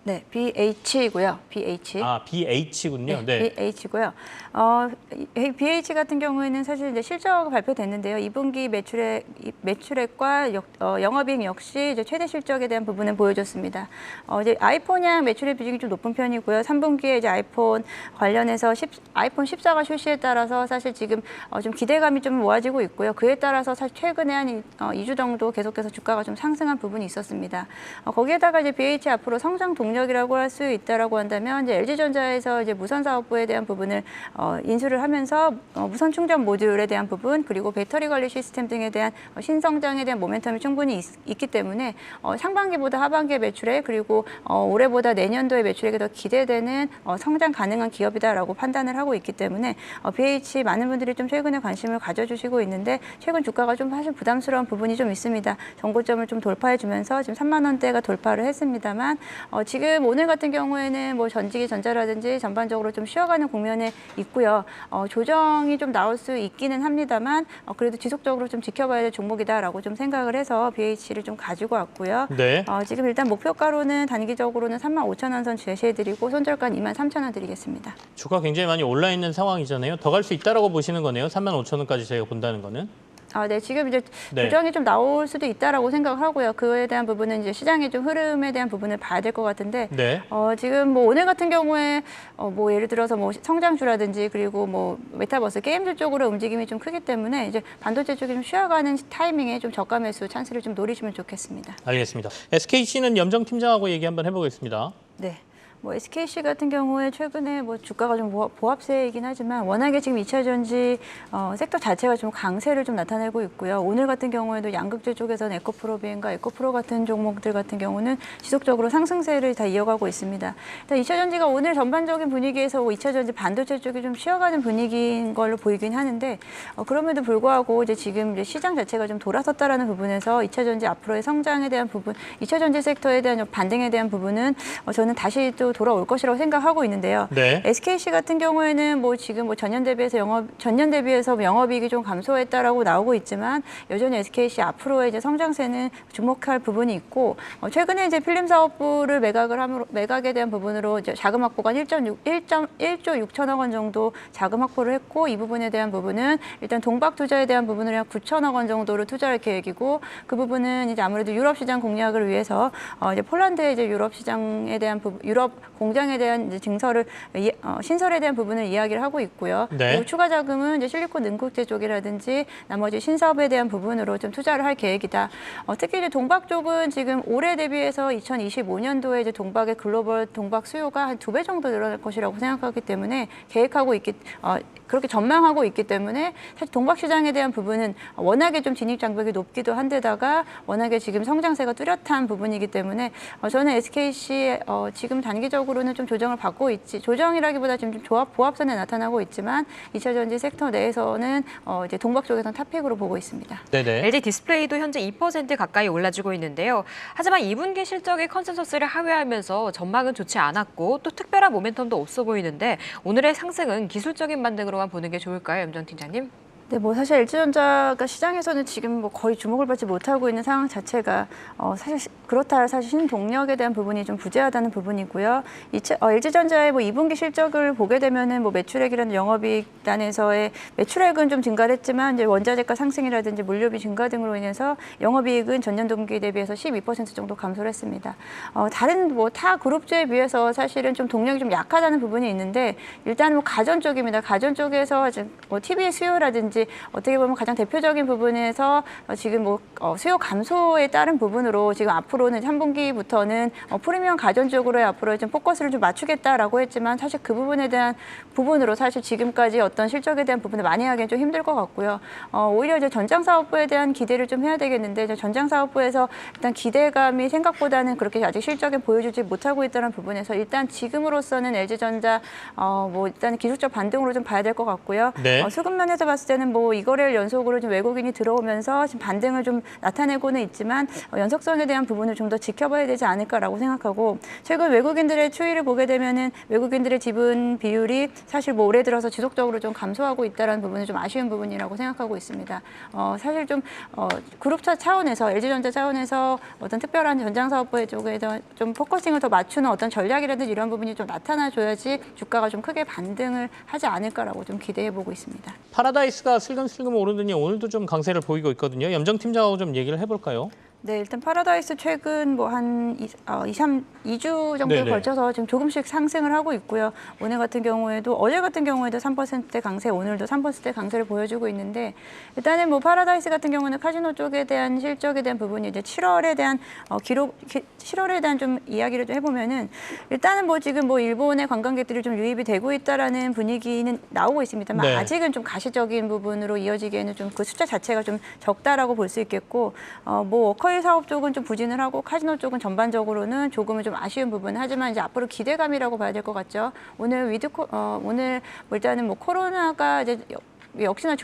네, BH고요. BH. 아, BH군요. 네. BH고요. BH 같은 경우에는 사실 이제 실적 발표됐는데요. 2분기 매출액과 영업이익 역시 이제 최대 실적에 대한 부분을 보여줬습니다. 이제 아이폰향 매출액 비중이 좀 높은 편이고요. 3분기에 이제 아이폰 관련해서 아이폰 14가 출시에 따라서 사실 지금 좀 기대감이 좀 모아지고 있고요. 그에 따라서 사실 최근에 한 2주 정도 계속해서 주가가 좀 상승한 부분이 있었습니다. 거기에다가 이제 BH 앞으로 성장 동력이라고 할 수 있다라고 한다면 이제 LG전자에서 이제 무선 사업부에 대한 부분을 인수를 하면서 무선 충전 모듈에 대한 부분 그리고 배터리 관리 시스템 등에 대한 신성장에 대한 모멘텀이 충분히 있기 때문에 상반기보다 하반기의 매출액 그리고 올해보다 내년도의 매출액이 더 기대되는 성장 가능한 기업이다라고 판단을 하고 있기 때문에 BH 많은 분들이 좀 최근에 관심을 가져주시고 있는데 최근 주가가 좀 사실 부담스러운 부분이 좀 있습니다. 정고점을 좀 돌파해주면서 지금 3만 원대가 돌파를 했습니다만 지금 오늘 같은 경우에는 뭐 전지기 전자라든지 전반적으로 좀 쉬어가는 국면에 있고요. 조정이 좀 나올 수 있기는 합니다만 그래도 지속적으로 좀 지켜봐야 될 종목이다라고 좀 생각을 해서 BH를 좀 가지고 왔고요. 네. 지금 일단 목표가로는 단기적으로는 35,000원 선 제시해드리고 손절가는 23,000원 드리겠습니다. 주가 굉장히 많이 올라 있는 상황이잖아요. 더 갈 수 있다라고 보시는 거네요. 35,000원까지 저희가 본다는 거는. 네, 지금 이제 네. 조정이 좀 나올 수도 있다라고 생각을 하고요. 그에 대한 부분은 이제 시장의 좀 흐름에 대한 부분을 봐야 될 것 같은데, 네. 지금 뭐 오늘 같은 경우에 뭐 예를 들어서 뭐 성장주라든지 그리고 뭐 메타버스 게임들 쪽으로 움직임이 좀 크기 때문에 이제 반도체 쪽이 좀 쉬어가는 타이밍에 좀 저가 매수 찬스를 좀 노리시면 좋겠습니다. 알겠습니다. SKC는 염정 팀장하고 얘기 한번 해보겠습니다. 네. 뭐 SKC 같은 경우에 최근에 뭐 주가가 좀 보합세이긴 하지만 워낙에 지금 2차 전지 섹터 자체가 좀 강세를 좀 나타내고 있고요. 오늘 같은 경우에도 양극재 쪽에서는 에코프로비엔과 에코프로 같은 종목들 같은 경우는 지속적으로 상승세를 다 이어가고 있습니다. 일단 2차 전지가 오늘 전반적인 분위기에서 2차 전지 반도체 쪽이 좀 쉬어가는 분위기인 걸로 보이긴 하는데 그럼에도 불구하고 이제 지금 이제 시장 자체가 좀 돌아섰다라는 부분에서 2차 전지 앞으로의 성장에 대한 부분, 2차 전지 섹터에 대한 반등에 대한 부분은 저는 다시 또 돌아올 것이라고 생각하고 있는데요. 네. SKC 같은 경우에는 뭐 지금 뭐 전년 대비해서 영업이익이 좀 감소했다라고 나오고 있지만 여전히 SKC 앞으로의 이제 성장세는 주목할 부분이 있고 최근에 이제 필름 사업부를 매각에 대한 부분으로 이제 자금 확보가 1조 6천억 원 정도 자금 확보를 했고 이 부분에 대한 부분은 일단 동박 투자에 대한 부분을 약 9천억 원 정도를 투자할 계획이고 그 부분은 이제 아무래도 유럽 시장 공략을 위해서 이제 폴란드의 이제 유럽 시장에 대한 유럽 공장에 대한 이제 신설에 대한 부분을 이야기를 하고 있고요. 네. 그리고 추가 자금은 이제 실리콘 능국제 쪽이라든지 나머지 신사업에 대한 부분으로 좀 투자를 할 계획이다. 특히 이제 동박 쪽은 지금 올해 대비해서 2025년도에 이제 동박의 글로벌 동박 수요가 한 2배 정도 늘어날 것이라고 생각하기 때문에 그렇게 전망하고 있기 때문에 사실 동박 시장에 대한 부분은 워낙에 좀 진입 장벽이 높기도 한데다가 워낙에 지금 성장세가 뚜렷한 부분이기 때문에 저는 SKC 지금 단기적으로는 좀 조정을 받고 조정이라기보다 지금 좀 보합선에 나타나고 있지만 2차 전지 섹터 내에서는 이제 동박 쪽에서는 탑픽으로 보고 있습니다. 네네. LG 디스플레이도 현재 2% 가까이 올라주고 있는데요. 하지만 2분기 실적의 컨센서스를 하회하면서 전망은 좋지 않았고 또 특별한 모멘텀도 없어 보이는데 오늘의 상승은 기술적인 반등으로만 보는 게 좋을까요, 염정 팀장님? 네, 뭐 사실 LG전자가 시장에서는 지금 뭐 거의 주목을 받지 못하고 있는 상황 자체가 사실 그렇다 할 사실 신동력에 대한 부분이 좀 부재하다는 부분이고요. LG전자의 뭐 2분기 실적을 보게 되면은 뭐 매출액이라는 영업이익 단에서의 매출액은 좀 증가를 했지만 이제 원자재가 상승이라든지 물류비 증가 등으로 인해서 영업이익은 전년 동기 대비해서 12% 정도 감소를 했습니다. 다른 뭐 타 그룹주에 비해서 사실은 좀 동력이 좀 약하다는 부분이 있는데 일단 뭐 가전 쪽입니다. 가전 쪽에서 뭐 TV의 수요라든지 어떻게 보면 가장 대표적인 부분에서 지금 뭐 수요 감소에 따른 부분으로 지금 앞으로는 3분기부터는 프리미엄 가전 쪽으로 앞으로 좀 포커스를 좀 맞추겠다라고 했지만 사실 그 부분에 대한 부분으로 사실 지금까지 어떤 실적에 대한 부분을 많이 하기는 좀 힘들 것 같고요. 오히려 이제 전장 사업부에 대한 기대를 좀 해야 되겠는데 이제 전장 사업부에서 일단 기대감이 생각보다는 그렇게 아직 실적에 보여주지 못하고 있다는 부분에서 일단 지금으로서는 LG전자 뭐 일단 기술적 반등으로 좀 봐야 될 것 같고요. 네. 수급면에서 봤을 때는 뭐 2거래일 연속으로 좀 외국인이 들어오면서 지금 반등을 좀 나타내고는 있지만 연속성에 대한 부분을 좀 더 지켜봐야 되지 않을까라고 생각하고 최근 외국인들의 추이를 보게 되면은 외국인들의 지분 비율이 사실 뭐 올해 들어서 지속적으로 좀 감소하고 있다는 부분은 좀 아쉬운 부분이라고 생각하고 있습니다. 사실 좀 그룹차 차원에서 LG전자 차원에서 어떤 특별한 전장 사업부 쪽에서 좀 포커싱을 더 맞추는 어떤 전략이라든지 이런 부분이 좀 나타나줘야지 주가가 좀 크게 반등을 하지 않을까라고 좀 기대해 보고 있습니다. 파라다이스가 슬금슬금 오르더니 오늘도 좀 강세를 보이고 있거든요. 염정 팀장하고 좀 얘기를 해볼까요? 네, 일단 파라다이스 최근 뭐 한 2주 정도에 네네. 걸쳐서 지금 조금씩 상승을 하고 있고요. 오늘 같은 경우에도 어제 같은 경우에도 3%대 강세, 오늘도 3%대 강세를 보여주고 있는데 일단은 뭐 파라다이스 같은 경우는 카지노 쪽에 대한 실적에 대한 부분이 이제 7월에 대한 7월에 대한 좀 이야기를 좀 해보면은 일단은 뭐 지금 뭐 일본의 관광객들이 좀 유입이 되고 있다라는 분위기는 나오고 있습니다만 네. 아직은 좀 가시적인 부분으로 이어지기에는 좀 그 숫자 자체가 좀 적다라고 볼 수 있겠고 뭐 워커힐 사업 쪽은 좀 부진을 하고 카지노 쪽은 전반적으로는 조금은 좀 아쉬운 부분 하지만 이제 앞으로 기대감이라고 봐야 될 것 같죠. 오늘 오늘 뭐 일단은 뭐 코로나가 이제 역시나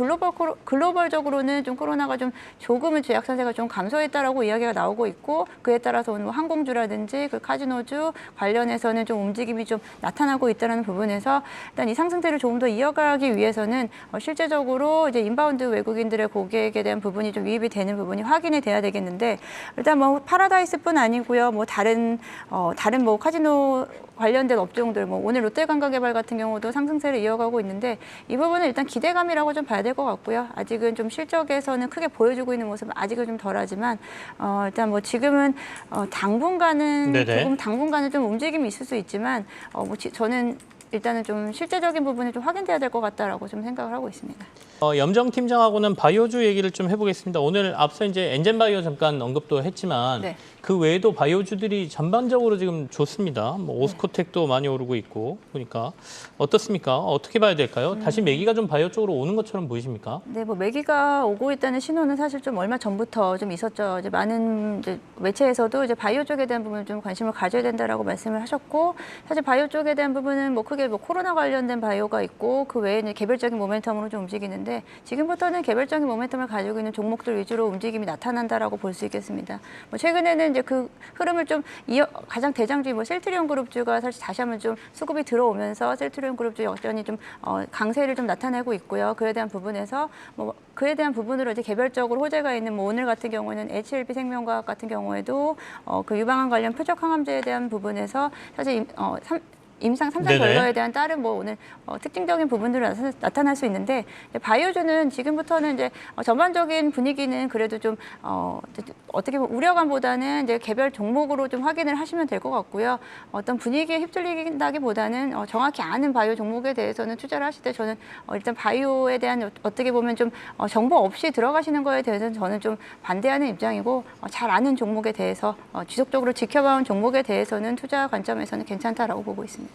글로벌적으로는 좀 코로나가 좀 조금은 제약 상세가 좀 감소했다라고 이야기가 나오고 있고 그에 따라서 오늘 항공주라든지 그 카지노주 관련해서는 좀 움직임이 좀 나타나고 있다는 부분에서 일단 이 상승세를 조금 더 이어가기 위해서는 실제적으로 이제 인바운드 외국인들의 고객에 대한 부분이 좀 유입이 되는 부분이 확인이 돼야 되겠는데 일단 뭐 파라다이스뿐 아니고요 뭐 다른 뭐 카지노 관련된 업종들 뭐 오늘 롯데관광개발 같은 경우도 상승세를 이어가고 있는데 이 부분은 일단 기대감이라고 좀 봐야 될 것 같고요. 아직은 좀 실적에서는 크게 보여주고 있는 모습은 아직은 좀 덜하지만 일단 뭐 지금은 당분간은 네네. 조금 당분간은 좀 움직임이 있을 수 있지만 저는 일단은 좀 실제적인 부분이 좀 확인돼야 될 것 같다라고 좀 생각을 하고 있습니다. 염정 팀장하고는 바이오주 얘기를 좀 해보겠습니다. 오늘 앞서 이제 엔젠바이오 잠깐 언급도 했지만 네. 그 외에도 바이오주들이 전반적으로 지금 좋습니다. 뭐 오스코텍도 많이 오르고 있고 보니까 어떻습니까? 어떻게 봐야 될까요? 다시 매기가 좀 바이오 쪽으로 오는 것처럼 보이십니까? 네, 뭐 매기가 오고 있다는 신호는 사실 좀 얼마 전부터 좀 있었죠. 이제 많은 이제 매체에서도 이제 바이오 쪽에 대한 부분을 좀 관심을 가져야 된다라고 말씀을 하셨고, 사실 바이오 쪽에 대한 부분은 뭐 크게 뭐 코로나 관련된 바이오가 있고 그 외에 이제 개별적인 모멘텀으로 좀 움직이는데 지금부터는 개별적인 모멘텀을 가지고 있는 종목들 위주로 움직임이 나타난다라고 볼 수 있겠습니다. 뭐 최근에는 이제 그 흐름을 좀 가장 대장주인 뭐 셀트리온 그룹주가 사실 다시 한번 좀 수급이 들어오면서 셀트리온 그룹주 여전히 좀 강세를 좀 나타내고 있고요. 그에 대한 부분에서 뭐 그에 대한 부분으로 이제 개별적으로 호재가 있는 뭐 오늘 같은 경우에는 HLB 생명과학 같은 경우에도 그 유방암 관련 표적 항암제에 대한 부분에서 사실 임상 3상 네네. 결과에 대한 다른 뭐 오늘 특징적인 부분들이 나타날 수 있는데 바이오주는 지금부터는 이제 전반적인 분위기는 그래도 좀 어떻게 보면 우려감보다는 이제 개별 종목으로 좀 확인을 하시면 될 것 같고요. 어떤 분위기에 휩쓸리긴다기보다는 정확히 아는 바이오 종목에 대해서는 투자를 하실 때 저는 일단 바이오에 대한 어떻게 보면 좀 정보 없이 들어가시는 거에 대해서는 저는 좀 반대하는 입장이고 잘 아는 종목에 대해서 지속적으로 지켜봐온 종목에 대해서는 투자 관점에서는 괜찮다라고 보고 있습니다.